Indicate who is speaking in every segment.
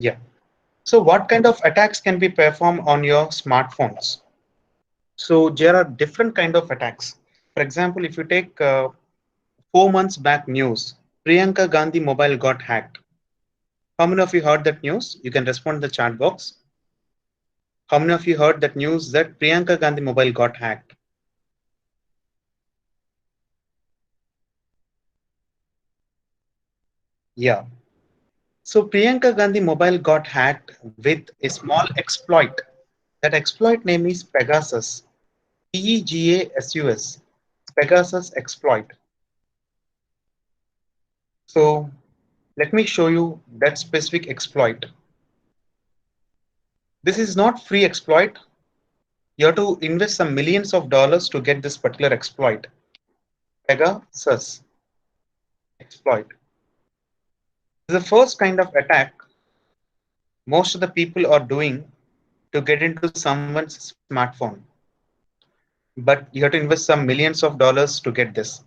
Speaker 1: Yeah. So what kind of attacks can be performed on your smartphones? So there are different kind of attacks. For example, if you take 4 months back news, Priyanka Gandhi mobile got hacked. How many of you heard that news? You can respond in the chat box. How many of you heard that news that Priyanka Gandhi mobile got hacked? Yeah. So Priyanka Gandhi mobile got hacked with a small exploit. That exploit name is Pegasus. Pegasus. Pegasus exploit. So let me show you that specific exploit. This is not free exploit. You have to invest some millions of dollars to get this particular exploit. Pegasus exploit. This is the first kind of attack most of the people are doing to get into someone's smartphone. But you have to invest some millions of dollars to get this.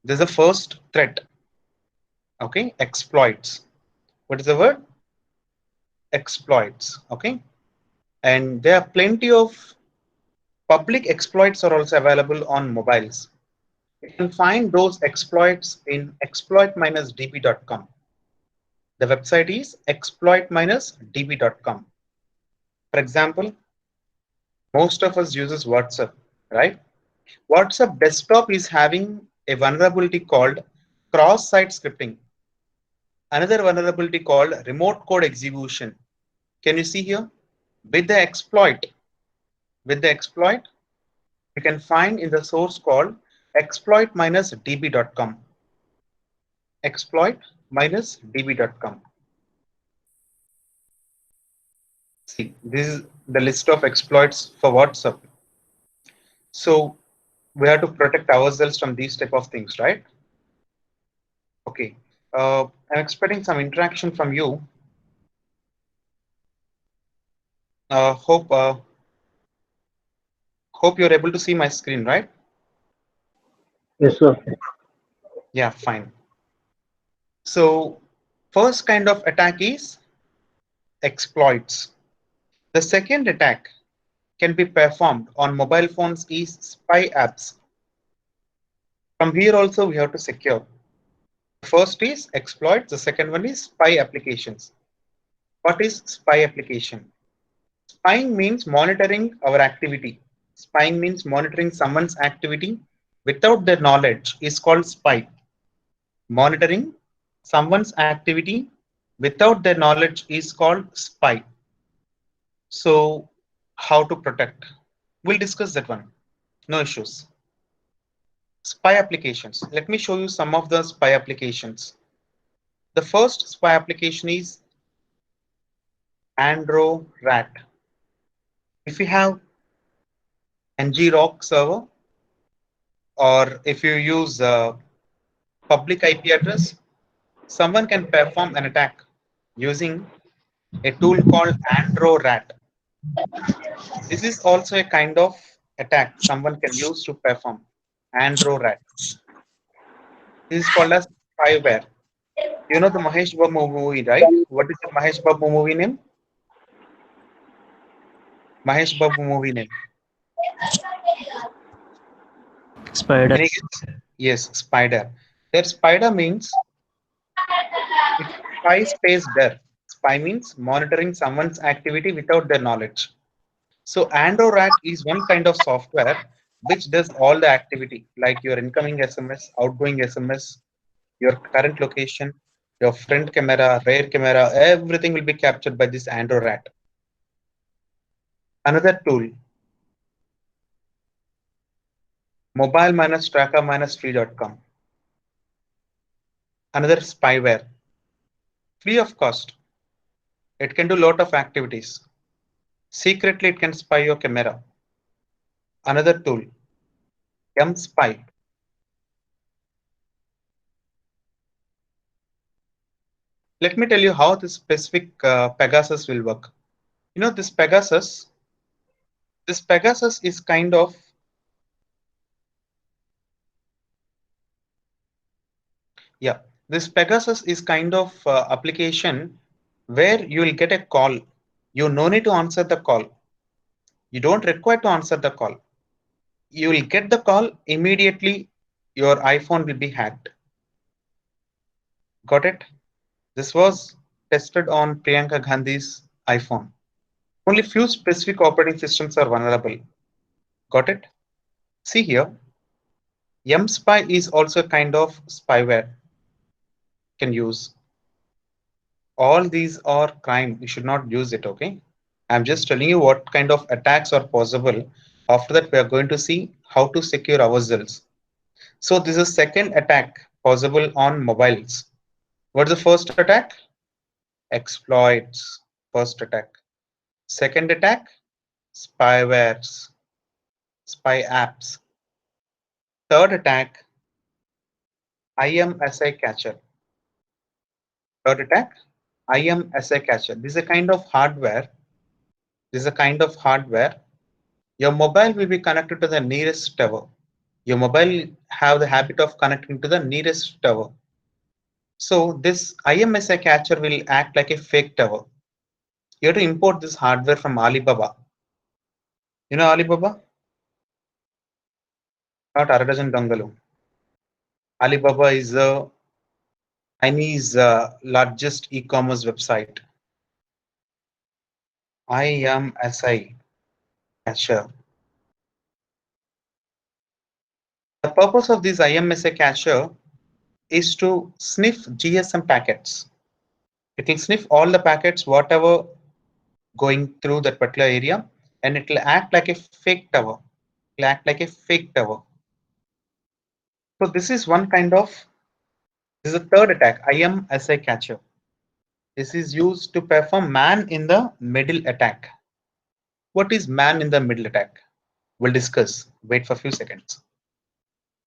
Speaker 1: This is the first threat. Okay, exploits. What is the word? Exploits. Okay, and there are plenty of public exploits are also available on mobiles. You can find those exploits in exploit-db.com. The website is exploit-db.com. For example, most of us uses WhatsApp, right? WhatsApp desktop is having a vulnerability called cross-site scripting. Another vulnerability called remote code execution. Can you see here? With the exploit, with the exploit, you can find in the source called exploit-db.com. Exploit-db.com. See, this is the list of exploits for WhatsApp. So we have to protect ourselves from these type of things, right? Okay. I'm expecting some interaction from you. Hope hope you're able to see my screen, right?
Speaker 2: Yes, sir.
Speaker 1: Yeah, fine. So first kind of attack is exploits. The second attack can be performed on mobile phones is spy apps. From here also we have to secure. First is exploits, the second one is spy applications. What is spy application? Spying means monitoring our activity. Spying means monitoring someone's activity without their knowledge is called spy. Monitoring someone's activity without their knowledge is called spy. So how to protect? We'll discuss that one. No issues. Spy applications. Let me show you some of the spy applications. The first spy application is AndroRat. If you have NGRock server or if you use public IP address, someone can perform an attack using a tool called AndroRat. This is also a kind of attack someone can use to perform AndroRat. This is called as spyware. You know the Mahesh Babu movie, right? What is the Mahesh Babu movie name? Mahesh Babu movie name.
Speaker 3: Spider.
Speaker 1: Any guess? Yes, spider. There, spider means it's spy space there. Spy means monitoring someone's activity without their knowledge. So AndroRat is one kind of software which does all the activity, like your incoming SMS, outgoing SMS, your current location, your front camera, rear camera, everything will be captured by this AndroRat. Another tool, mobile-tracker-free.com. Another spyware, free of cost. It can do lot of activities. Secretly, it can spy your camera. Another tool, MSpy. Let me tell you how this specific Pegasus will work. You know, this Pegasus is kind of, yeah, this Pegasus is kind of application where you will get a call. You no need to answer the call. You don't require to answer the call. You will get the call immediately. Your iPhone will be hacked. Got it? This was tested on Priyanka Gandhi's iPhone. Only few specific operating systems are vulnerable. Got it? See here, MSpy is also a kind of spyware can use. All these are crime. You should not use it, okay? I'm just telling you what kind of attacks are possible. After that, we are going to see how to secure ourselves. So this is second attack possible on mobiles. What's the first attack? Exploits. First attack. Second attack, spywares, spy apps. Third attack, IMSI catcher. Third attack, IMSI catcher. This is a kind of hardware. This is a kind of hardware. Your mobile will be connected to the nearest tower. Your mobile have the habit of connecting to the nearest tower. So this IMSI catcher will act like a fake tower. You have to import this hardware from Alibaba. You know Alibaba? Not Aradajan Dongalu. Alibaba is the Chinese largest e-commerce website. IMSI cacher. The purpose of this IMSI cacher is to sniff GSM packets. It will sniff all the packets, whatever going through that particular area, and it will act like a fake tower. It will act like a fake tower. So this is one kind of, this is a third attack, IMSI catcher. This is used to perform man in the middle attack. What is man in the middle attack? We'll discuss. Wait for a few seconds.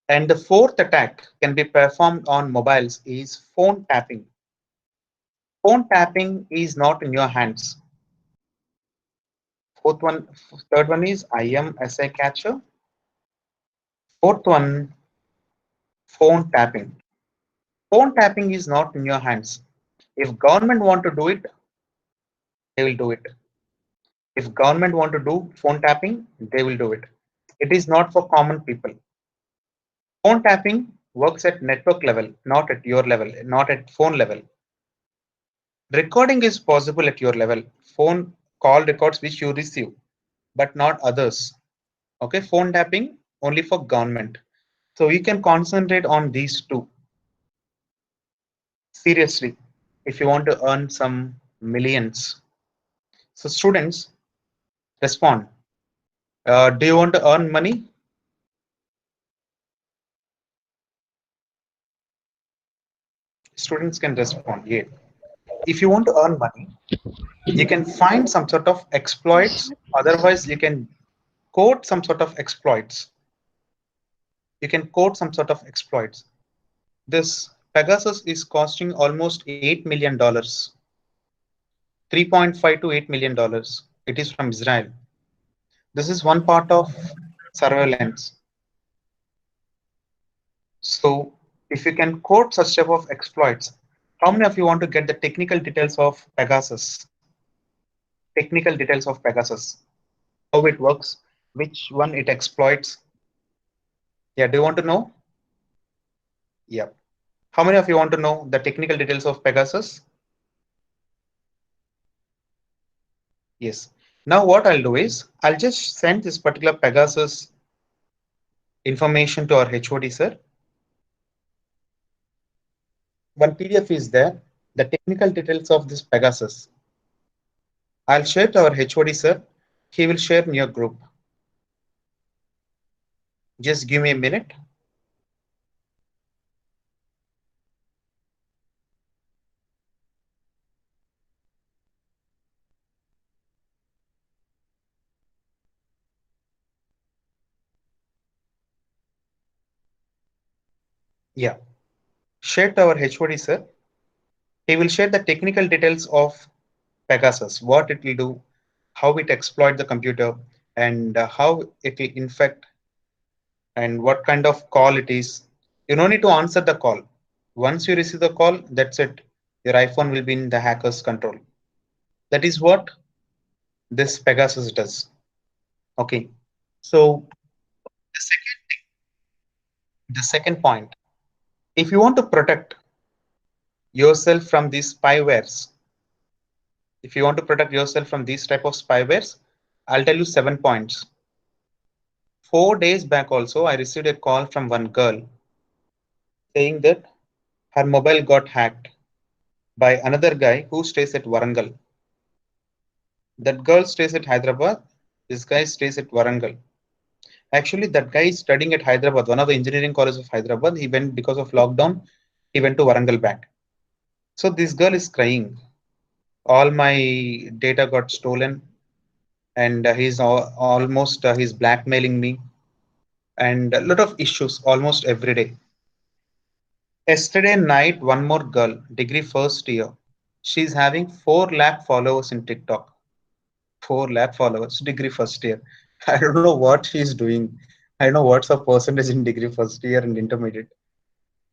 Speaker 1: And the fourth attack can be performed on mobiles is phone tapping. Phone tapping is not in your hands. Third one is IMSI catcher. Fourth one, phone tapping. Phone tapping is not in your hands. If government want to do it, they will do it. If government want to do phone tapping, they will do it. It is not for common people. Phone tapping works at network level, not at your level, not at phone level. Recording is possible at your level. Phone call records which you receive, but not others. Okay, phone tapping only for government. So you can concentrate on these two. Seriously, if you want to earn some millions. So students, respond. Do you want to earn money? Students can respond. Yeah. If you want to earn money, you can find some sort of exploits. Otherwise, you can code some sort of exploits. You can code some sort of exploits. This Pegasus is costing almost $8 million, 3.5 to $8 million. It is from Israel. This is one part of surveillance. So if you can code such type of exploits, how many of you want to get the technical details of Pegasus? Technical details of Pegasus, how it works, which one it exploits. Yeah, do you want to know? Yeah. How many of you want to know the technical details of Pegasus? Yes. Now what I'll do is I'll just send this particular Pegasus information to our HOD sir. One PDF is there, the technical details of this Pegasus. I'll share to our HOD sir. He will share in your group. Just give me a minute. Yeah. Share to our HOD sir. He will share the technical details of Pegasus, what it will do, how it exploit the computer, and how it will infect, and what kind of call it is. You don't need to answer the call. Once you receive the call, that's it. Your iPhone will be in the hacker's control. That is what this Pegasus does. Okay. So the second point, if you want to protect yourself from these spywares, if you want to protect yourself from these type of spywares, I'll tell you 7 points. 4 days back also, I received a call from one girl saying that her mobile got hacked by another guy who stays at Warangal. That girl stays at Hyderabad. This guy stays at Warangal. Actually, that guy is studying at Hyderabad, one of the engineering colleges of Hyderabad. He went because of lockdown. He went to Warangal back. So this girl is crying. All my data got stolen, and he's blackmailing me, and a lot of issues almost every day. Yesterday night, one more girl, degree first year, she's having 4 lakh followers in TikTok. 4 lakh followers, degree first year. I don't know what she's doing. I know what's her percentage in degree first year and intermediate.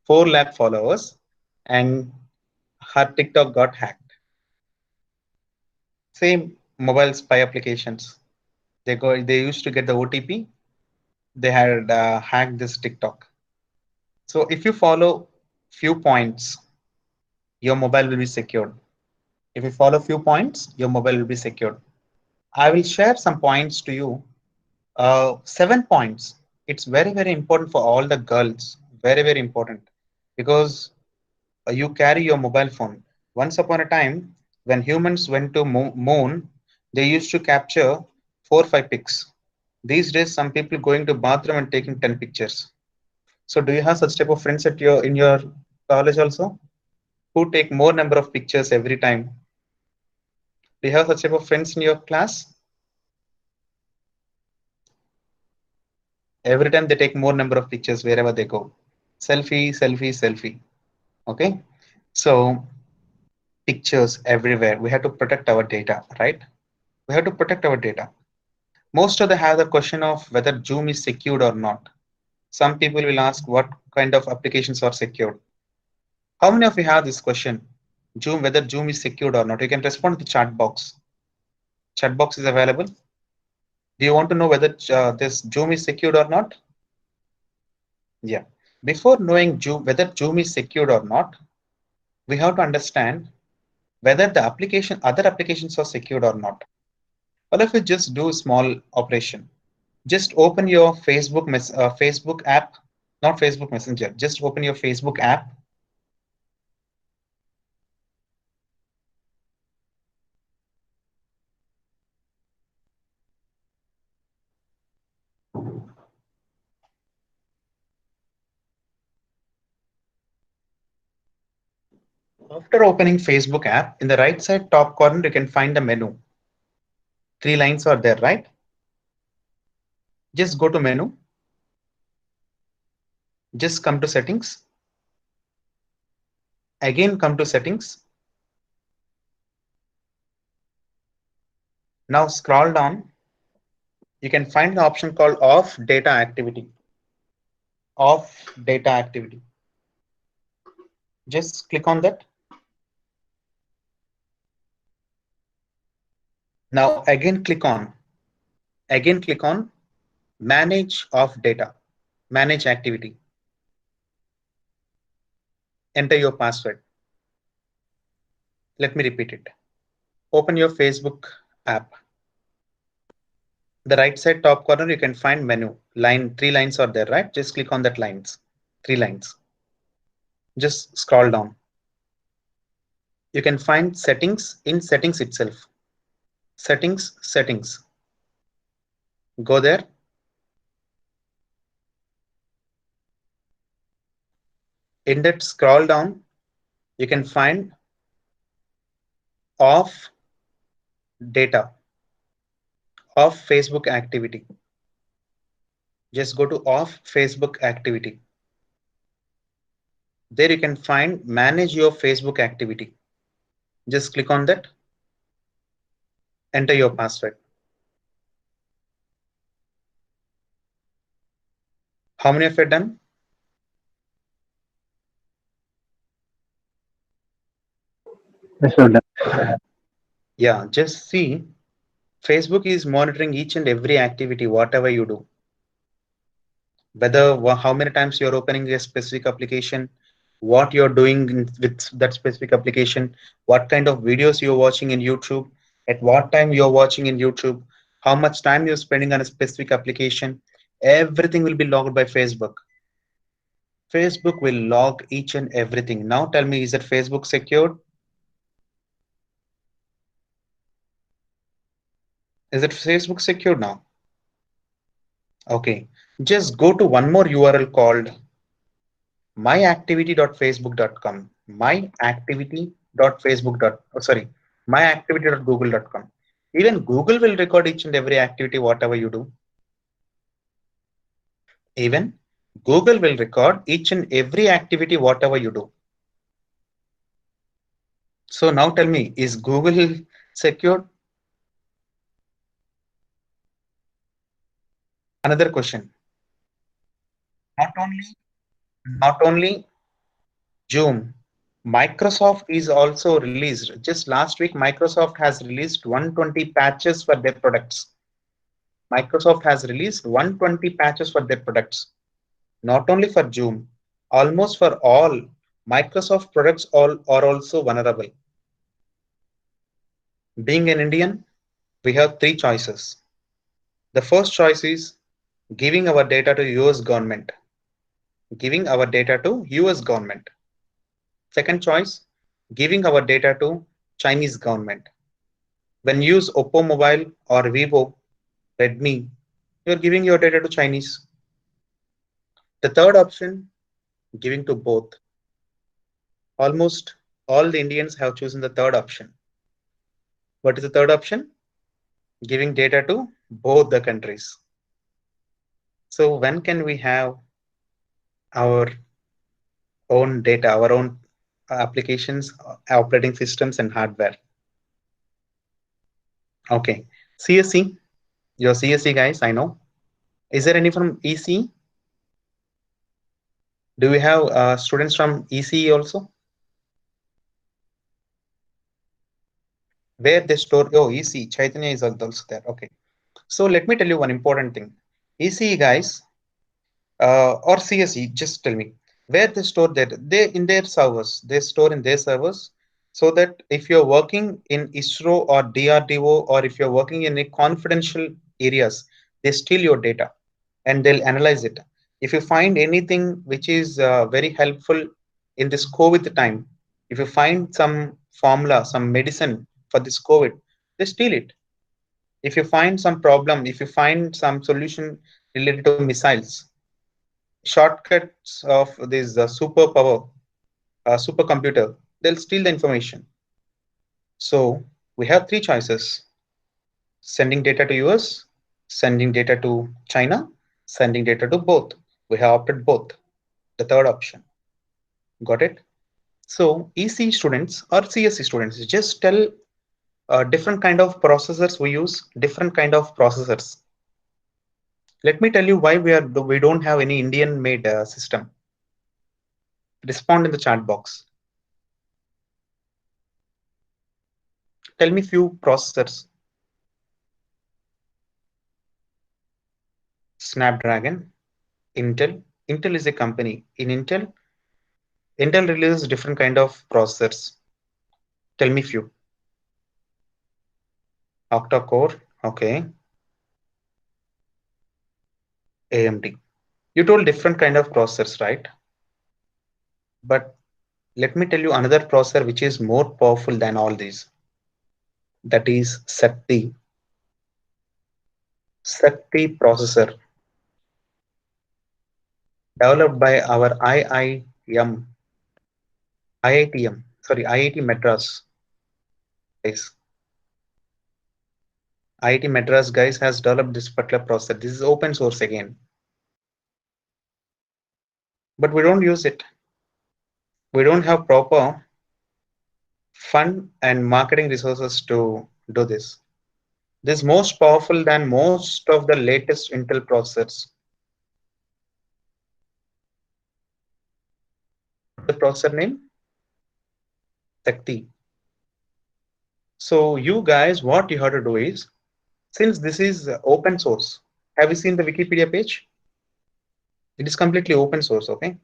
Speaker 1: 4 lakh followers, and her TikTok got hacked. Same mobile spy applications. They used to get the OTP. They had hacked this TikTok. So if you follow few points, your mobile will be secured. If you follow few points, your mobile will be secured. I will share some points to you. 7 points. It's very, very important for all the girls. Very, very important because you carry your mobile phone. Once upon a time, when humans went to moon, they used to capture 4 5 pics. These days, some people going to bathroom and taking 10 pictures. So, do you have such type of friends at your in your college also who take more number of pictures every time? Do you have such type of friends in your class? Every time they take more number of pictures wherever they go. Selfie, selfie, selfie. Okay. So pictures everywhere. We have to protect our data, right? We have to protect our data. Most of them have the question of whether Zoom is secured or not. Some people will ask what kind of applications are secured. How many of you have this question? Whether Zoom is secured or not? You can respond to the chat box. Chat box is available. Do you want to know whether this Zoom is secured or not? Yeah. Before knowing whether Zoom is secured or not, we have to understand whether the other applications are secured or not. Or if you just do a small operation, just open your Facebook app, not Facebook Messenger. Just open your Facebook app. After opening Facebook app, in the right side top corner, you can find a menu. 3 lines are there, right? Just go to menu. Just come to settings. Again, come to settings. Now scroll down. You can find the option called off data activity. Off data activity. Just click on that. Now again click on manage off data, manage activity. Enter your password. Let me repeat it. Open your Facebook app. The right side top corner, you can find menu. 3 lines are there, right? Just click on that lines. 3 lines. Just scroll down. You can find settings in settings itself. Settings. Go there. In that scroll down, you can find off data, off Facebook activity. Just go to off Facebook activity. There you can find manage your Facebook activity. Just click on that. Enter your password. How many of you are done?
Speaker 2: Yes, sir. Done.
Speaker 1: Yeah, just see, Facebook is monitoring each and every activity, whatever you do, whether how many times you're opening a specific application, what you're doing with that specific application, what kind of videos you're watching in YouTube, at what time you're watching in YouTube, how much time you're spending on a specific application. Everything will be logged by Facebook. Facebook will log each and everything. Now tell me, is it Facebook secured? Is it Facebook secured now? Okay. Just go to one more URL called myactivity.facebook.com. Myactivity.facebook. Oh, sorry, myactivity.google.com. Even Google will record each and every activity, whatever you do. Even Google will record each and every activity, whatever you do. So now tell me, is Google secured? Another question. Not only, not only Zoom, Microsoft is also released. Just last week, Microsoft has released 120 patches for their products. Microsoft has released 120 patches for their products. Not only for Zoom, almost for all Microsoft products all are also vulnerable. Being an Indian, we have three choices. The first choice is giving our data to US government. Giving our data to US government. Second choice, giving our data to Chinese government. When you use Oppo mobile or Vivo, Redmi, you're giving your data to Chinese. The third option, giving to both. Almost all the Indians have chosen the third option. What is the third option? Giving data to both the countries. So when can we have our own data, our own applications, operating systems, and hardware? Okay. CSC, your CSC guys, I know. Is there any from EC? Do we have students from ECE also? Where they store, oh, EC, Chaitanya is also there. Okay. So let me tell you one important thing. ECE guys, or CSE, just tell me where they store that. They in their servers, they store in their servers, so that if you're working in ISRO or DRDO, or if you're working in a confidential areas, they steal your data and they'll analyze it. If you find anything which is very helpful in this COVID time, if you find some formula, some medicine for this COVID, they steal it. If you find some problem, if you find some solution related to missiles, shortcuts of this superpower, supercomputer, they'll steal the information. So we have three choices: sending data to US, sending data to China, sending data to both. We have opted both, the third option. Got it? So EC students or CSC students, just tell different kind of processors we use, different kind of processors. Let me tell you why we don't have any Indian made system. Respond in the chat box. Tell me few processors. Snapdragon, Intel. Intel is a company. In Intel releases different kind of processors. Tell me few. Octa-core, okay. AMD. You told different kind of processors, right? But let me tell you another processor which is more powerful than all these. That is Sakti. Sakti processor, developed by our IITM, sorry, IIT Madras. Guys. IIT Madras guys has developed this particular processor. This is open source again, but we don't use it. We don't have proper fund and marketing resources to do this. This is most powerful than most of the latest Intel processors. The processor name Sakti. So you guys, what you have to do is, since this is open source, have you seen the Wikipedia page? It is completely open source, okay?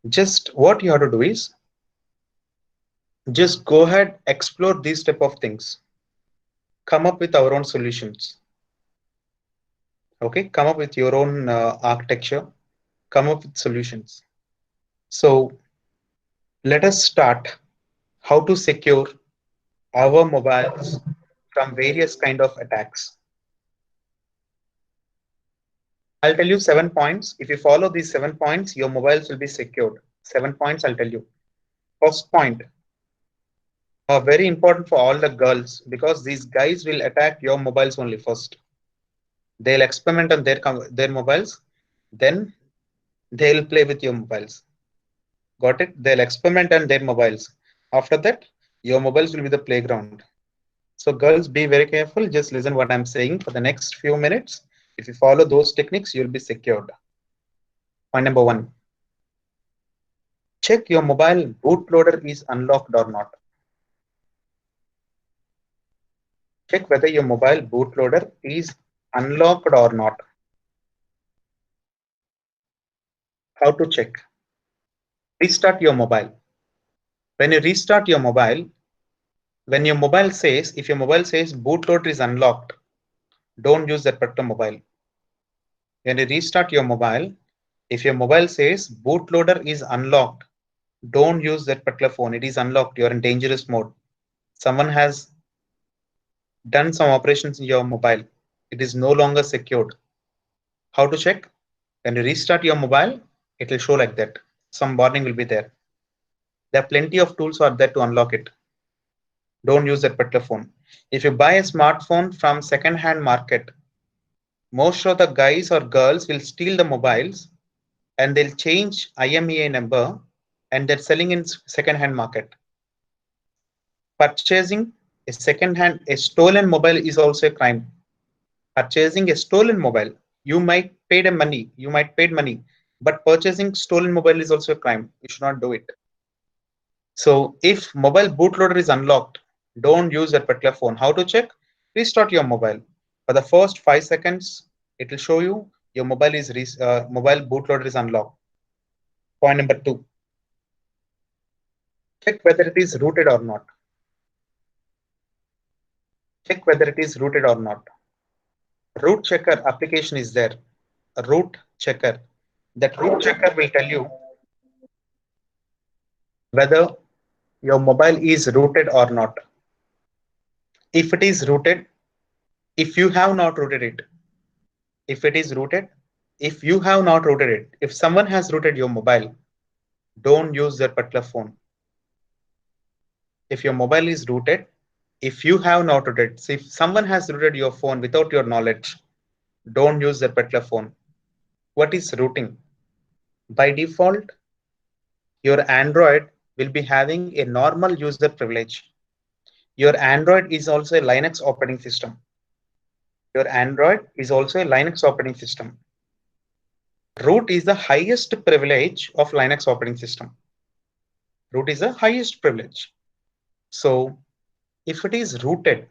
Speaker 1: Just what you have to do is, just go ahead, explore these type of things, come up with our own solutions, okay? Come up with your own architecture, come up with solutions. So let us start how to secure our mobiles from various kind of attacks. I'll tell you 7 points. If you follow these 7 points, your mobiles will be secured. 7 points I'll tell you. First point, very important for all the girls, because these guys will attack your mobiles only first. They'll experiment on their mobiles, then they'll play with your mobiles. Got it? They'll experiment on their mobiles. After that, your mobiles will be the playground. So girls, be very careful. Just listen what I'm saying for the next few minutes. If you follow those techniques, you'll be secured. Point number one, check your mobile bootloader is unlocked or not. Check whether your mobile bootloader is unlocked or not. How to check? Restart your mobile. When you restart your mobile, when your mobile says, if your mobile says bootloader is unlocked, don't use that particular mobile. When you restart your mobile, if your mobile says bootloader is unlocked, don't use that particular phone. It is unlocked. You're in dangerous mode. Someone has done some operations in your mobile. It is no longer secured. How to check? When you restart your mobile, it will show like that. Some warning will be there. There are plenty of tools out there to unlock it. Don't use that particular phone. If you buy a smartphone from second-hand market, most of the guys or girls will steal the mobiles and they'll change IMEI number and they're selling in second-hand market. Purchasing a stolen mobile is also a crime. Purchasing a stolen mobile, you might paid money, but purchasing stolen mobile is also a crime. You should not do it. So if mobile bootloader is unlocked, don't use that particular phone. How to check? Restart your mobile. For the first 5 seconds, it will show you your mobile bootloader is unlocked. Point number two, check whether it is rooted or not. Check whether it is rooted or not. Root checker application is there. A root checker. That root checker will tell you whether your mobile is rooted or not. If it is rooted, if you have not rooted it, if it is rooted, if you have not rooted it, if someone has rooted your mobile, don't use that particular phone. If your mobile is rooted, if you have not rooted, so if someone has rooted your phone without your knowledge, don't use that particular phone. What is rooting? By default, your Android will be having a normal user privilege. Your Android is also a Linux operating system. Your Android is also a Linux operating system. Root is the highest privilege of Linux operating system. Root is the highest privilege. So if it is rooted,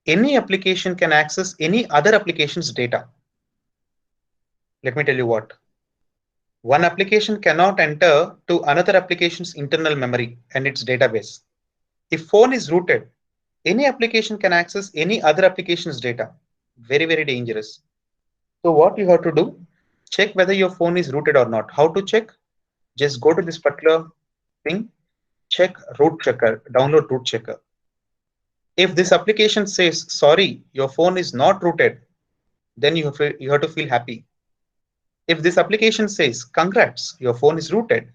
Speaker 1: any application can access any other application's data. Let me tell you what. One application cannot enter to another application's internal memory and its database. If phone is rooted, any application can access any other application's data. Very, very dangerous. So what you have to do, check whether your phone is rooted or not. How to check? Just go to this particular thing, check root checker, download root checker. If this application says, sorry, your phone is not rooted, then you have to feel happy. If this application says, congrats, your phone is rooted,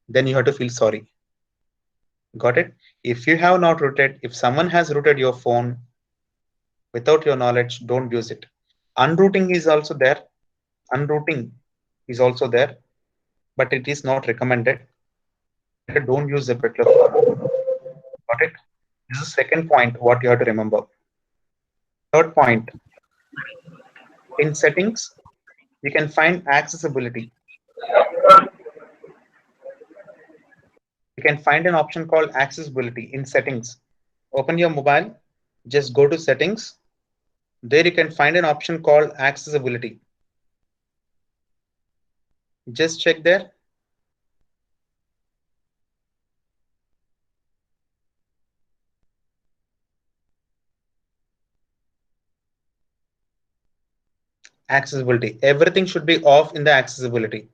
Speaker 1: then you have to feel sorry. Got it? If you have not rooted, if someone has rooted your phone without your knowledge, don't use it. Unrooting is also there. Unrooting is also there, but it is not recommended. Better don't use the particular phone. Got it? This is the second point, what you have to remember. Third point, in settings, you can find accessibility. can find an option called accessibility in settings. Open your mobile, just go to settings. There you can find an option called accessibility. Just check there. Accessibility. Everything should be off in the accessibility.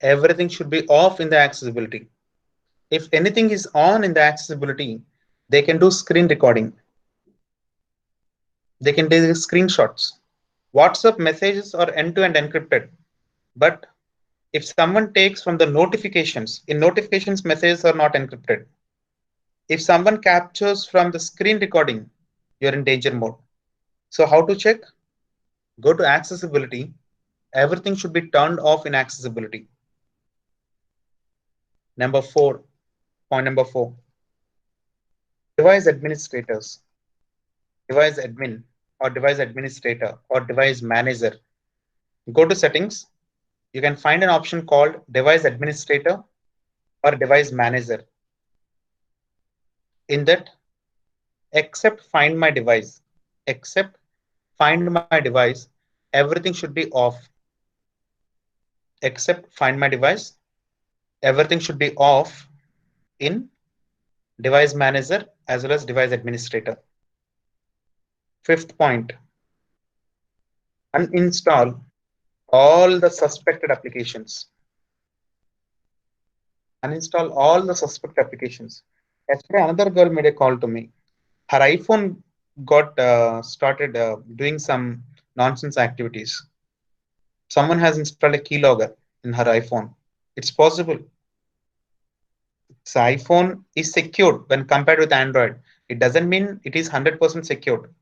Speaker 1: Everything should be off in the accessibility. If anything is on in the accessibility, they can do screen recording. They can do screenshots. WhatsApp messages are end-to-end encrypted. But if someone takes from the notifications, in notifications, messages are not encrypted. If someone captures from the screen recording, you're in danger mode. So how to check? Go to accessibility. Everything should be turned off in accessibility. Point number four, device administrators, device admin or device administrator or device manager. Go to settings. You can find an option called device administrator or device manager. In that, except find my device, everything should be off. Except find my device, everything should be off in device manager as well as device administrator. Fifth point, uninstall all the suspected applications. Uninstall all the suspect applications. Yesterday, another girl made a call to me. Her iPhone got started doing some nonsense activities. Someone has installed a keylogger in her iPhone. It's possible. So iPhone is secured when compared with Android. It doesn't mean it is 100% secured.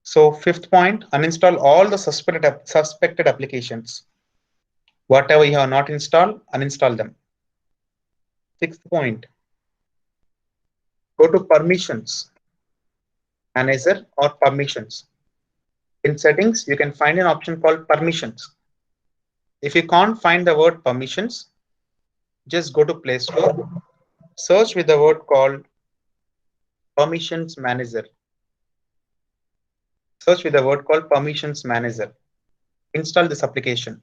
Speaker 1: So fifth point, uninstall all the suspected applications. Whatever you have not installed, uninstall them. Sixth point, go to permissions, manager or permissions. In settings, you can find an option called permissions. If you can't find the word permissions, just go to Play Store, search with the word called permissions manager. Search with the word called permissions manager. Install this application.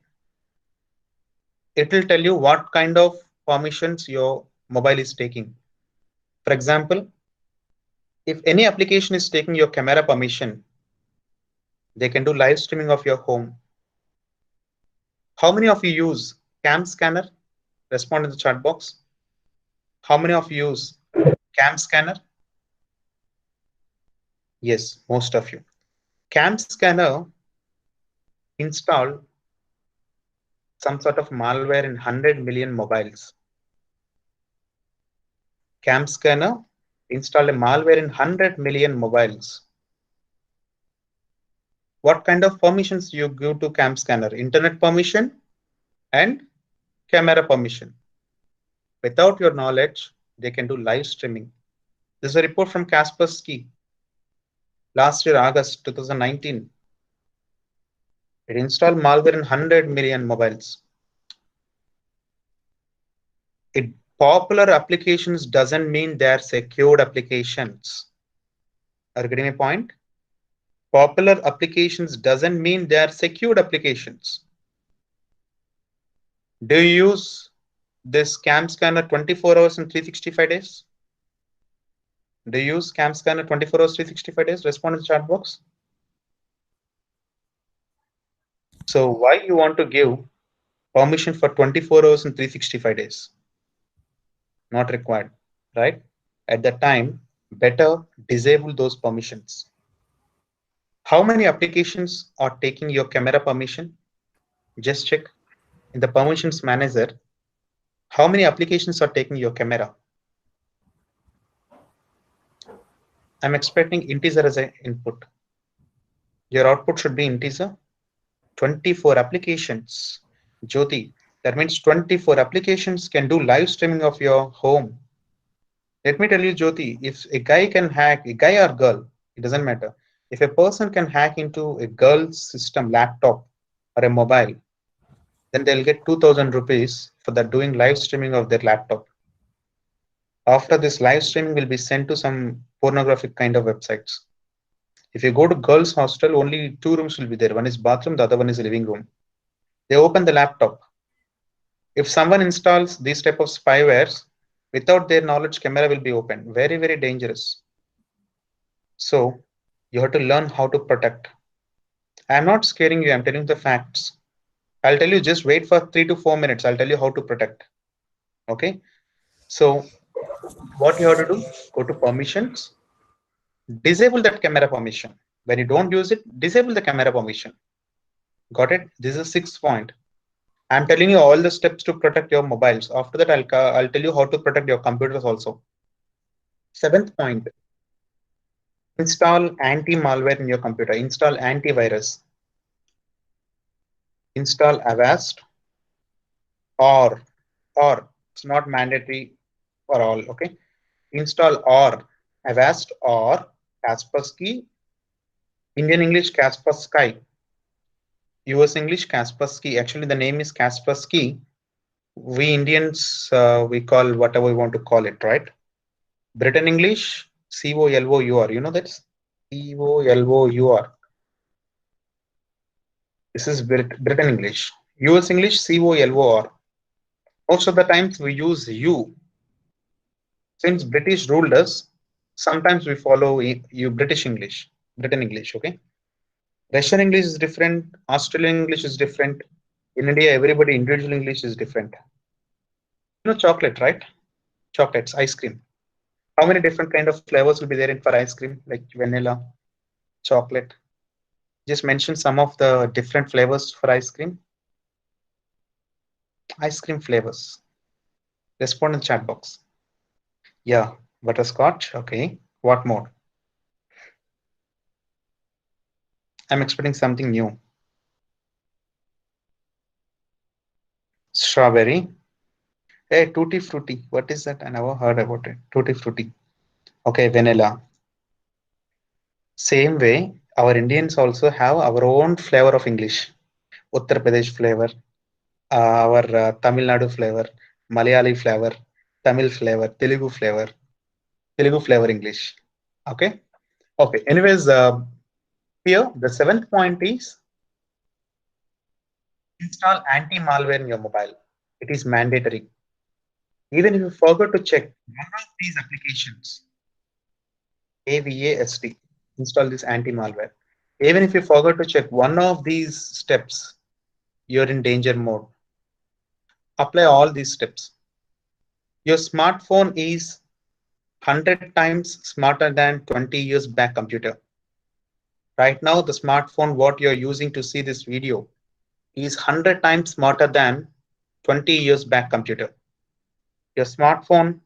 Speaker 1: It will tell you what kind of permissions your mobile is taking. For example, if any application is taking your camera permission, they can do live streaming of your home. How many of you use Cam Scanner? Respond in the chat box. How many of you use Cam Scanner? Yes, most of you. Cam Scanner installed some sort of malware in 100 million mobiles. Cam Scanner installed a malware in 100 million mobiles. What kind of permissions you give to Cam Scanner? Internet permission and camera permission. Without your knowledge, they can do live streaming. This is a report from Kaspersky. Last year, August 2019. It installed malware in 100 million mobiles. Popular applications doesn't mean they are secured applications. Are you getting my point? Popular applications doesn't mean they are secured applications. Do you use this Cam Scanner 24 hours and 365 days? Do you use Cam Scanner 24 hours, 365 days? Respond in the chat box. So why you want to give permission for 24 hours and 365 days? Not required, right? At that time, better disable those permissions. How many applications are taking your camera permission? Just check in the permissions manager. How many applications are taking your camera? I'm expecting integer as an input. Your output should be integer. 24 applications. Jyoti, That means 24 applications can do live streaming of your home. Let me tell you, Jyoti, if a guy can hack, a guy or girl, it doesn't matter. If a person can hack into a girl's system, laptop, or a mobile, then they'll get 2,000 rupees for that doing live streaming of their laptop. After this live streaming will be sent to some pornographic kind of websites. If you go to girls' hostel, only two rooms will be there. One is bathroom, the other one is living room. They open the laptop. If someone installs these type of spywares, without their knowledge, camera will be open. Very, very dangerous. So you have to learn how to protect. I'm not scaring you, I'm telling you the facts. I'll tell you, just wait for 3 to 4 minutes. I'll tell you how to protect. Okay. So what you have to do, go to permissions, disable that camera permission. When you don't use it, disable the camera permission. Got it? This is 6th point. I'm telling you all the steps to protect your mobiles. After that, I'll tell you how to protect your computers also. 7th point, install anti-malware in your computer. Install antivirus. Install Avast or it's not mandatory for all. Okay. Install or Avast or Kaspersky. Indian English Kaspersky. US English Kaspersky. Actually, the name is Kaspersky. We Indians, we call whatever we want to call it, right? Britain English, COLOUR. You know that's COLOUR. This is Britain English. US English, COLOR. Most of the times we use U. Since British ruled us, sometimes we follow you British English, Britain English, okay? Russian English is different, Australian English is different. In India, everybody individual English is different. You know chocolate, right? Chocolates, ice cream. How many different kind of flavors will be there in for ice cream, like vanilla, chocolate? Just mention some of the different flavors for ice cream. Ice cream flavors. Respond in the chat box. Yeah, butterscotch. Okay. What more? I'm expecting something new. Strawberry. Hey, tutti frutti. What is that? I never heard about it. Tutti frutti. Okay, vanilla. Same way, our Indians also have our own flavor of English. Uttar Pradesh flavor, our Tamil Nadu flavor, Malayali flavor, Tamil flavor, Telugu flavor English. Okay. Okay. Anyways, here the 7th point is install anti-malware in your mobile. It is mandatory. Even if you forgot to check one of these applications, AVAST, install this anti-malware. Even if you forgot to check one of these steps, you're in danger mode. Apply all these steps. Your smartphone is 100 times smarter than 20 years back computer. Right now, the smartphone what you're using to see this video is 100 times smarter than 20 years back computer. Your smartphone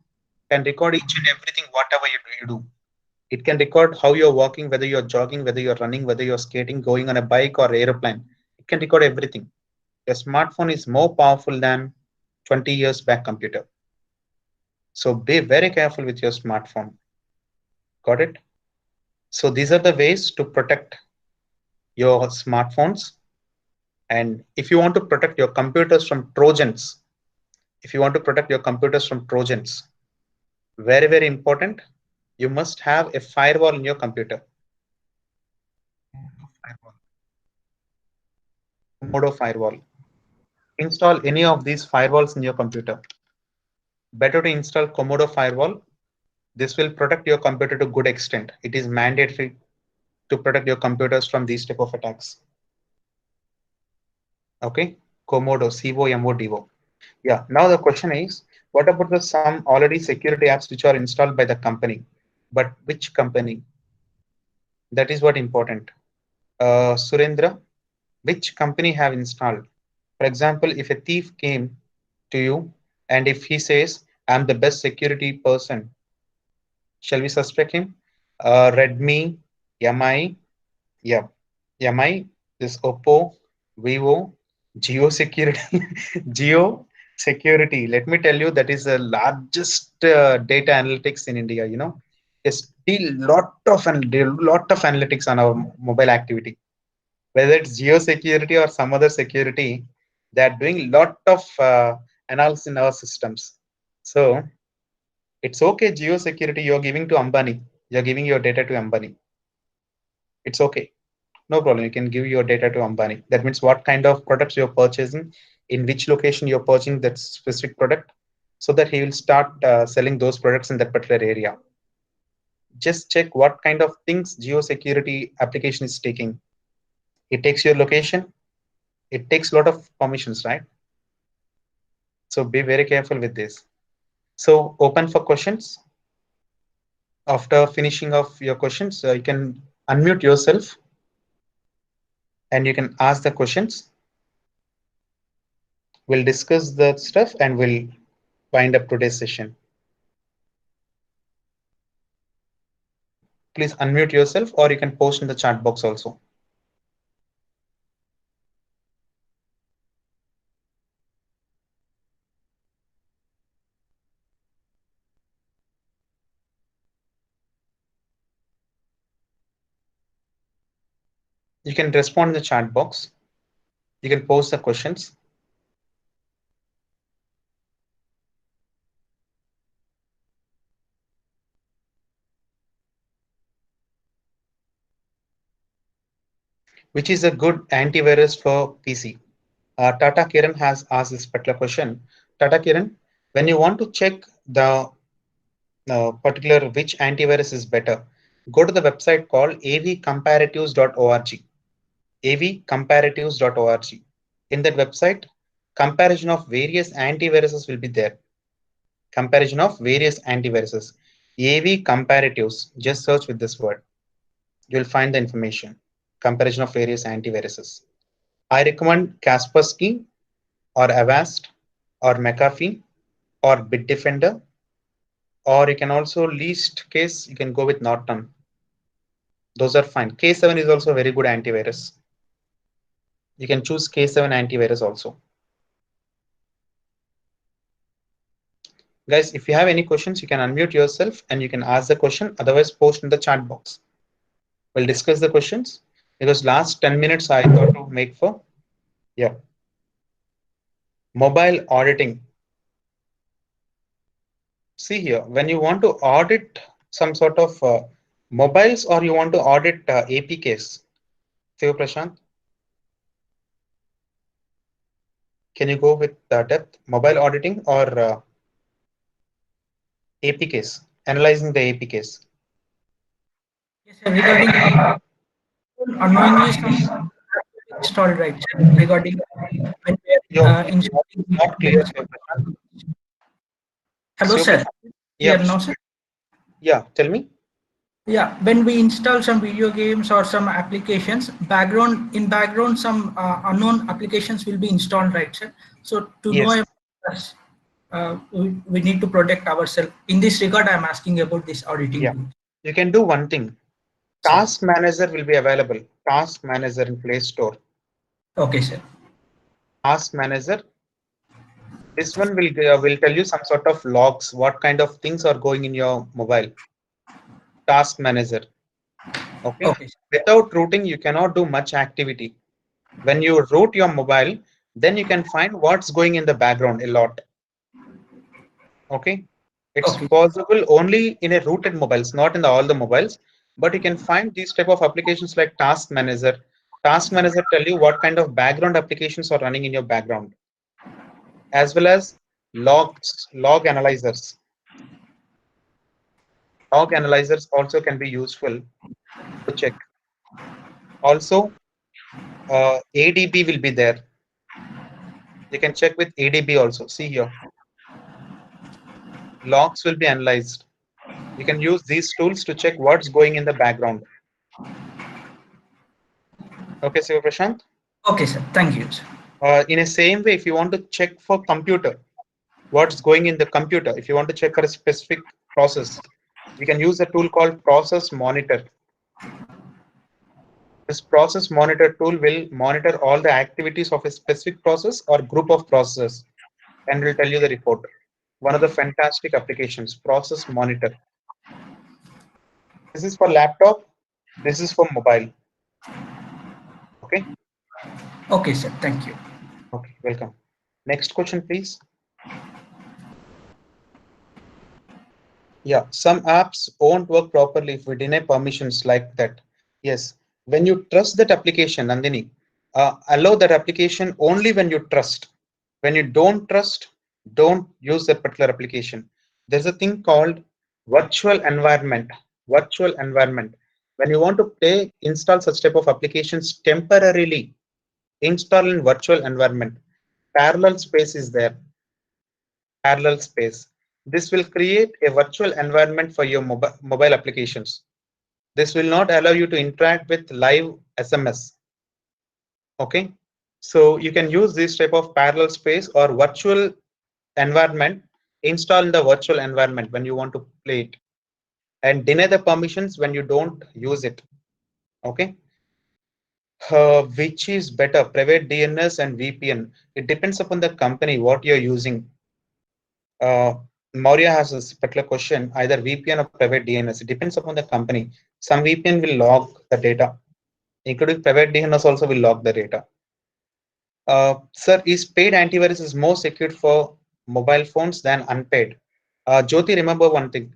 Speaker 1: can record each and everything, whatever you do. It can record how you're walking, whether you're jogging, whether you're running, whether you're skating, going on a bike or aeroplane. It can record everything. Your smartphone is more powerful than 20 years back computer. So be very careful with your smartphone. Got it? So these are the ways to protect your smartphones. And if you want to protect your computers from Trojans, very, very important, you must have a firewall in your computer. Comodo firewall. Install any of these firewalls in your computer. Better to install Comodo firewall. This will protect your computer to good extent. It is mandatory to protect your computers from these type of attacks. Okay, Comodo, COMODO. Yeah, now the question is, what about the some already security apps which are installed by the company? But which company? That is what important. Surendra, which company have installed? For example, if a thief came to you and if he says, I'm the best security person, shall we suspect him? Redmi, MI, yeah, MI, this Oppo, Vivo, Geo security. Geo security. Let me tell you, that is the largest data analytics in India. There's still lot of analytics on our mobile activity. Whether it's geo security or some other security, they are doing lot of analysis in our systems. So it's okay, geo security. You're giving to Ambani. You're giving your data to Ambani. It's okay. No problem. You can give your data to Ambani. That means what kind of products you're purchasing, in which location you're purchasing that specific product, so that he will start selling those products in that particular area. Just check what kind of things geosecurity application is taking. It takes your location. It takes a lot of permissions, right? So be very careful with this. So open for questions. After finishing off your questions, you can unmute yourself and you can ask the questions. We'll discuss the stuff and we'll wind up today's session. Please unmute yourself, or you can post in the chat box also. You can respond in the chat box. You can post the questions. Which is a good antivirus for PC? Tata Kiran has asked this particular question. Tata Kiran, when you want to check the particular which antivirus is better, go to the website called avcomparatives.org. avcomparatives.org. In that website, comparison of various antiviruses will be there. Comparison of various antiviruses. AV comparatives. Just search with this word. You'll find the information. Comparison of various antiviruses. I recommend Kaspersky or Avast or McAfee or Bitdefender, or you can also least case you can go with Norton. Those are fine. K7 is also a very good antivirus. You can choose K7 antivirus also. Guys, if you have any questions, you can unmute yourself and you can ask the question. Otherwise, post in the chat box. We'll discuss the questions, because last 10 minutes I thought to make for, yeah, mobile auditing. See here, when you want to audit some sort of mobiles, or you want to audit APKs, Theo Prashant, can you go with depth, mobile auditing or APKs, analyzing the APKs?
Speaker 4: Yes, sir. Regarding unknowingly some installed, right, sir? Regarding when we
Speaker 1: Your
Speaker 4: are
Speaker 1: voice
Speaker 4: installing
Speaker 1: is not
Speaker 4: video
Speaker 1: clear,
Speaker 4: games.
Speaker 1: Theo Prashant.
Speaker 4: Hello,
Speaker 1: Theo
Speaker 4: sir.
Speaker 1: Prashant?
Speaker 4: Here
Speaker 1: Yeah,
Speaker 4: now, sir.
Speaker 1: yeah, tell me.
Speaker 4: Yeah, when we install some video games or some applications, background some unknown applications will be installed, right, sir? So to know
Speaker 1: Yes.
Speaker 4: about us, we need to protect ourselves. In this regard, I'm asking about this auditing
Speaker 1: Yeah.
Speaker 4: tool.
Speaker 1: You can do one thing.
Speaker 4: Sir.
Speaker 1: Task Manager will be available. Task Manager in Play Store.
Speaker 4: Okay, sir.
Speaker 1: Task Manager. This one will tell you some sort of logs, what kind of things are going in your mobile. Task Manager. Okay.
Speaker 4: Okay, sir.
Speaker 1: Without routing, you cannot do much activity. When you route your mobile, then you can find what's going in the background a lot. Okay. It's
Speaker 4: Okay.
Speaker 1: possible only in a rooted mobiles, not in all the mobiles, but you can find these type of applications like Task Manager. Task Manager tell you what kind of background applications are running in your background, as well as logs, log analyzers. Log analyzers also can be useful to check. Also, ADB will be there. You can check with ADB also. See here, logs will be analyzed. You can use these tools to check what's going in the background. Okay, Siva Prashant.
Speaker 4: Okay, sir. Thank you, sir.
Speaker 1: In a same way, if you want to check for computer, what's going in the computer, if you want to check for a specific process, you can use a tool called Process Monitor. This process monitor tool will monitor all the activities of a specific process or group of processes and will tell you the report. One of the fantastic applications, process monitor. This is for laptop. This is for mobile. Okay.
Speaker 4: Okay, sir. Thank you.
Speaker 1: Okay. Welcome. Next question, please. Yeah, some apps won't work properly if we deny permissions like that. Yes, when you trust that application, Nandini, allow that application only when you trust. When you don't trust, don't use that particular application. There's a thing called virtual environment. Virtual environment. When you want to install such type of applications temporarily, install in virtual environment. Parallel space is there. Parallel space. This will create a virtual environment for your mobile applications. This will not allow you to interact with live SMS. Okay, so you can use this type of parallel space or virtual environment, install in the virtual environment when you want to play it, and deny the permissions when you don't use it. Okay, which is better, private DNS and VPN? It depends upon the company what you're using. Maurya has a particular question, either VPN or private DNS. It depends upon the company. Some VPN will log the data, including private DNS also will log the data. Sir, is paid antivirus is more secure for mobile phones than unpaid? Jyoti, remember one thing.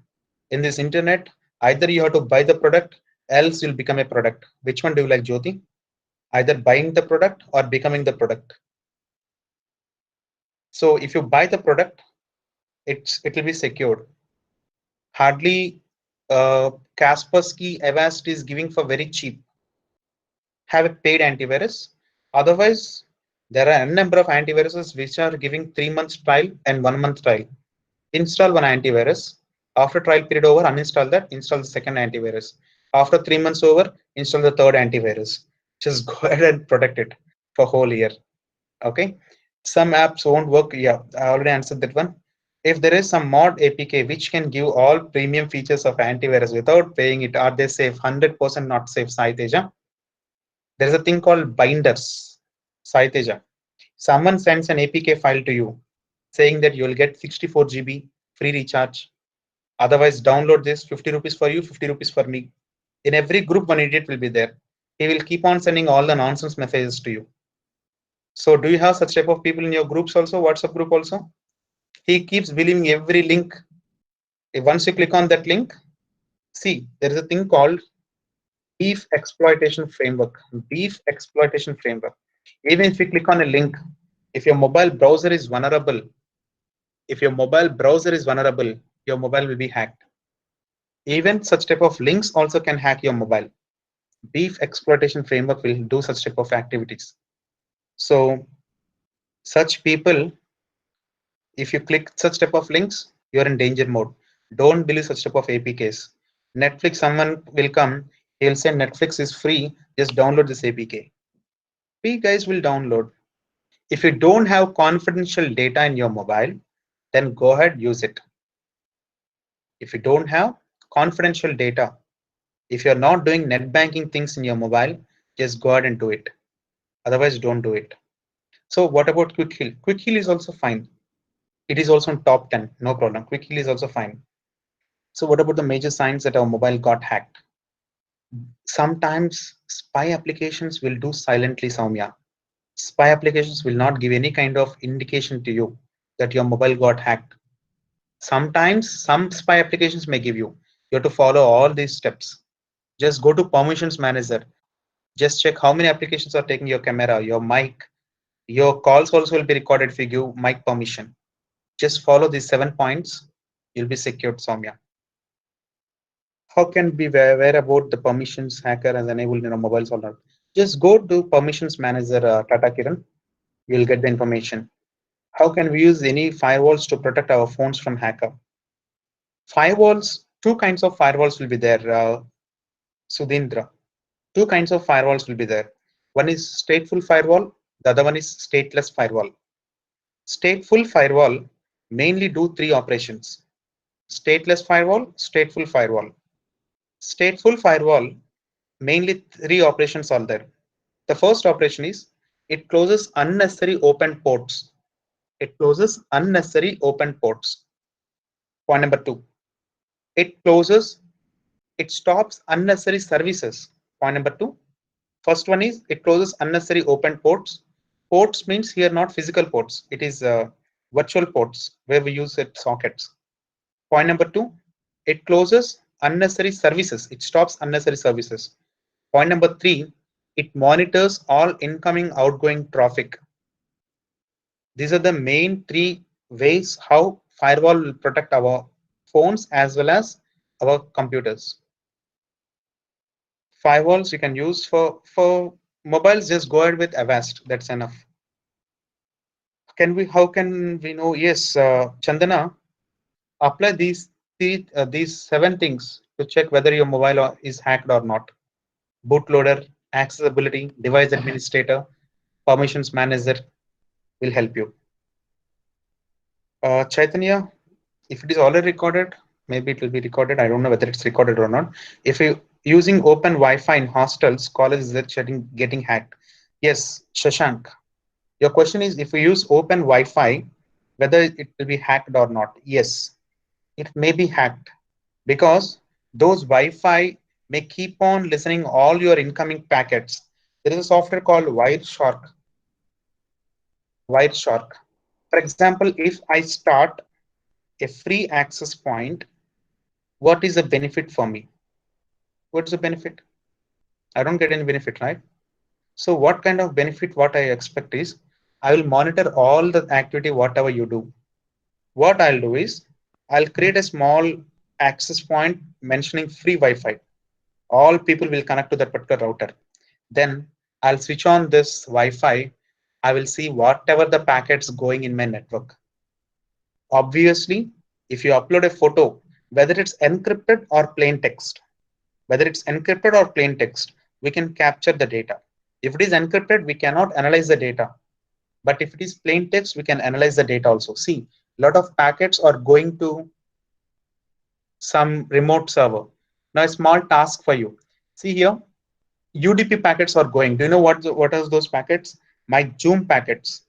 Speaker 1: In this internet, either you have to buy the product, else you'll become a product. Which one do you like, Jyoti? Either buying the product or becoming the product. So if you buy the product, it will be secured. Hardly Kaspersky, Avast is giving for very cheap. Have a paid antivirus. Otherwise, there are a number of antiviruses which are giving 3 months trial and 1 month trial. Install one antivirus. After trial period over, uninstall that, install the second antivirus. After 3 months over, install the third antivirus. Just go ahead and protect it for whole year. Okay. Some apps won't work. Yeah, I already answered that one. If there is some mod APK which can give all premium features of antivirus without paying it, are they safe? 100% not safe, Sai Teja. There is a thing called binders, Sai Teja. Someone sends an APK file to you saying that you will get 64 GB free recharge. Otherwise, download this, 50 rupees for you, 50 rupees for me. In every group, one idiot will be there. He will keep on sending all the nonsense messages to you. So do you have such type of people in your groups also, WhatsApp group also? He keeps believing every link. Once you click on that link, see, there is a thing called beef exploitation framework. Beef exploitation framework. Even if you click on a link, if your mobile browser is vulnerable, your mobile will be hacked. Even such type of links also can hack your mobile. Beef exploitation framework will do such type of activities. So such people, if you click such type of links, you're in danger mode. Don't believe such type of APKs. Netflix, someone will come, he'll say Netflix is free, just download this APK. We guys will download. If you don't have confidential data in your mobile, then go ahead, use it. If you don't have confidential data, if you're not doing net banking things in your mobile, just go ahead and do it. Otherwise, don't do it. So what about Quick Heal? Quick Heal is also fine. It is also in top 10, no problem. Quick Heal is also fine. So what about the major signs that our mobile got hacked? Sometimes spy applications will do silently, Soumya. Spy applications will not give any kind of indication to you that your mobile got hacked. Sometimes some spy applications may give you. You have to follow all these steps. Just go to permissions manager. Just check how many applications are taking your camera, your mic. Your calls also will be recorded if you give mic permission. Just follow these 7 points. You'll be secured, Soumya. How can we aware about the permissions hacker has enabled in our mobiles or not? Just go to permissions manager, Tata Kiran. You'll get the information. How can we use any firewalls to protect our phones from hacker? Firewalls, two kinds of firewalls will be there, Sudhindra. Two kinds of firewalls will be there. One is stateful firewall, the other one is stateless firewall. Stateful firewall mainly do 3 operations. Stateless firewall, stateful firewall. Stateful firewall mainly three operations are there. The first operation is it closes unnecessary open ports. It closes unnecessary open ports. Point number two, it closes, it stops unnecessary services. Point number two. First one is it closes unnecessary open ports. Ports means here not physical ports. It is virtual ports where we use it sockets. Point number two, it closes unnecessary services. It stops unnecessary services. Point number three, it monitors all incoming outgoing traffic. These are the main three ways how firewall will protect our phones as well as our computers. Firewalls you can use for mobiles, just go ahead with Avast. That's enough. How can we know? Yes, Chandana, apply these 7 things to check whether your mobile is hacked or not. Bootloader, accessibility, device administrator, permissions manager will help you. Chaitanya, if it is already recorded, maybe it will be recorded. I don't know whether it's recorded or not. If you using open Wi-Fi in hostels, colleges are getting hacked. Yes, Shashank, your question is if we use open Wi-Fi, whether it will be hacked or not. Yes, it may be hacked because those Wi-Fi may keep on listening all your incoming packets. There is a software called Wireshark. Wireshark. For example, if I start a free access point, what is the benefit for me? What's the benefit? I don't get any benefit, right? So what kind of benefit what I expect is I will monitor all the activity, whatever you do. What I'll do is I'll create a small access point mentioning free Wi-Fi. All people will connect to that particular router. Then I'll switch on this Wi-Fi. I will see whatever the packets going in my network. Obviously, if you upload a photo, whether it's encrypted or plain text, we can capture the data. If it is encrypted, we cannot analyze the data. But if it is plain text, we can analyze the data also. See, a lot of packets are going to some remote server. Now, a small task for you. See here, UDP packets are going. Do you know what are those packets? My Zoom packets.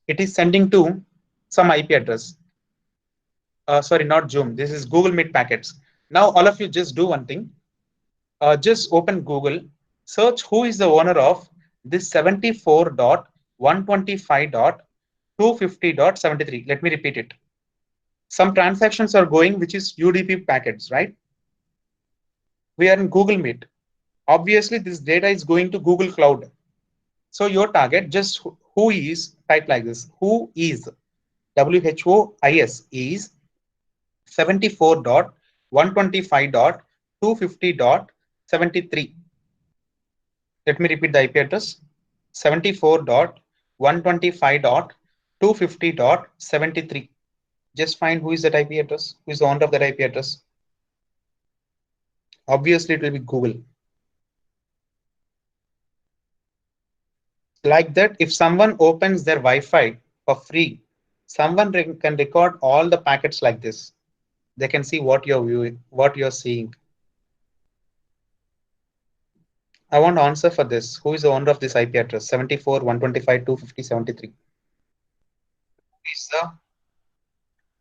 Speaker 1: It is sending to some IP address. Sorry, not Zoom. This is Google Meet packets. Now, all of you just do one thing. Just open Google, search who is the owner of this 74.125.250.73. Let me repeat it. Some transactions are going, which is UDP packets, right? We are in Google Meet. Obviously, this data is going to Google Cloud. So your target, just who is, type like this, who is, WHOIS is 74.125.250.73. Let me repeat the IP address, 74.125.250.73. Just find who is that IP address, who is the owner of that IP address. Obviously, it will be Google. Like that, if someone opens their Wi-Fi for free, someone can record all the packets like this. They can see what you're viewing, what you're seeing. I want to answer for this. Who is the owner of this IP address? 74.125.250.73. Is the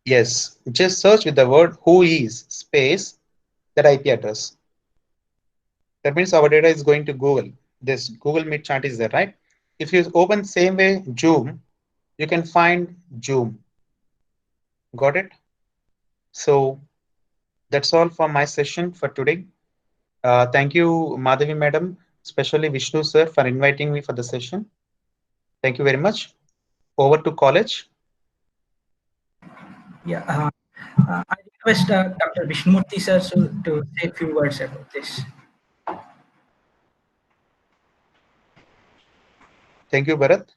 Speaker 1: yes, just search with the word who is space that IP address. That means our data is going to Google. This Google Meet chat is there, right? If you open same way Zoom, you can find Zoom. Got it? So that's all for my session for today. Thank you, Madhavi Madam, especially Vishnu Sir for inviting me for the session. Thank you very much. Over to college.
Speaker 4: Yeah, I request Dr. Vishnumurthy sir to say a few words about this.
Speaker 1: Thank you, Bharat.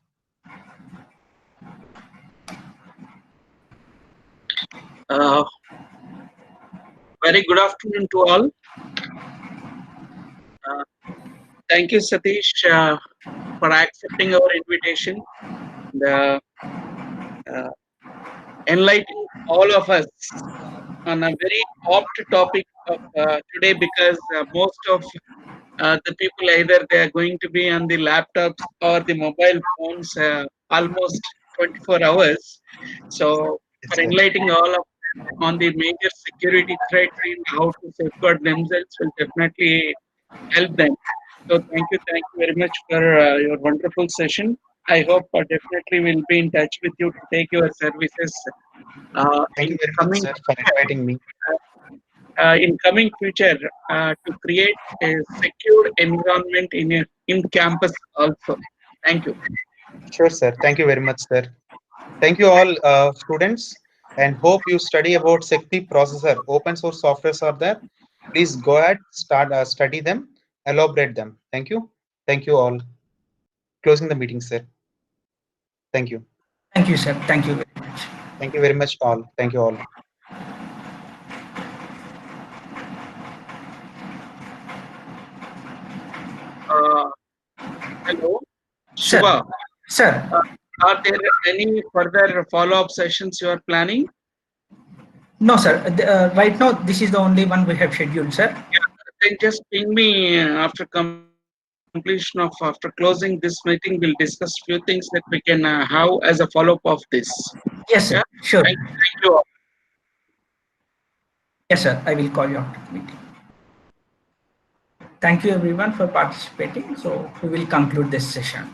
Speaker 5: Very good afternoon to all. Thank you, Satish, for accepting our invitation, and enlightening all of us on a very opt topic of today because most of the people either they are going to be on the laptops or the mobile phones almost 24 hours. So,
Speaker 1: Yes,
Speaker 5: for
Speaker 1: sir.
Speaker 5: enlightening all of them on the major security threats and how to safeguard themselves will definitely help them. So, thank you very much for your wonderful session. I hope definitely we'll be in touch with you to take your services
Speaker 1: Thank
Speaker 5: in
Speaker 1: you very much,
Speaker 5: coming
Speaker 1: sir, for inviting me.
Speaker 5: future to create a secure environment in campus also. Thank you.
Speaker 1: Sure, sir. Thank you very much, sir. Thank you all, students, and hope you study about Shakti processor. Open source softwares are there. Please go ahead, start study them, elaborate them. Thank you. Thank you all. Closing the meeting, sir. Thank you.
Speaker 4: Thank you, sir. Thank you very much.
Speaker 1: Thank you very much, all. Thank you all.
Speaker 5: Uh, Hello,
Speaker 4: Sir,
Speaker 5: Shiva.
Speaker 4: sir,
Speaker 5: Uh, are there any further follow-up sessions you are planning?
Speaker 4: no, sir. Right now, this is the only one we have scheduled, sir.
Speaker 5: Then just ping me after completion of after closing this meeting. We'll discuss few things that we can have as a follow-up of this. Yeah.
Speaker 4: Yes, sir. Sure.
Speaker 5: Thank you all.
Speaker 4: Yes, sir. I will call you after the meeting. Thank you, everyone, for participating. So we will conclude this session.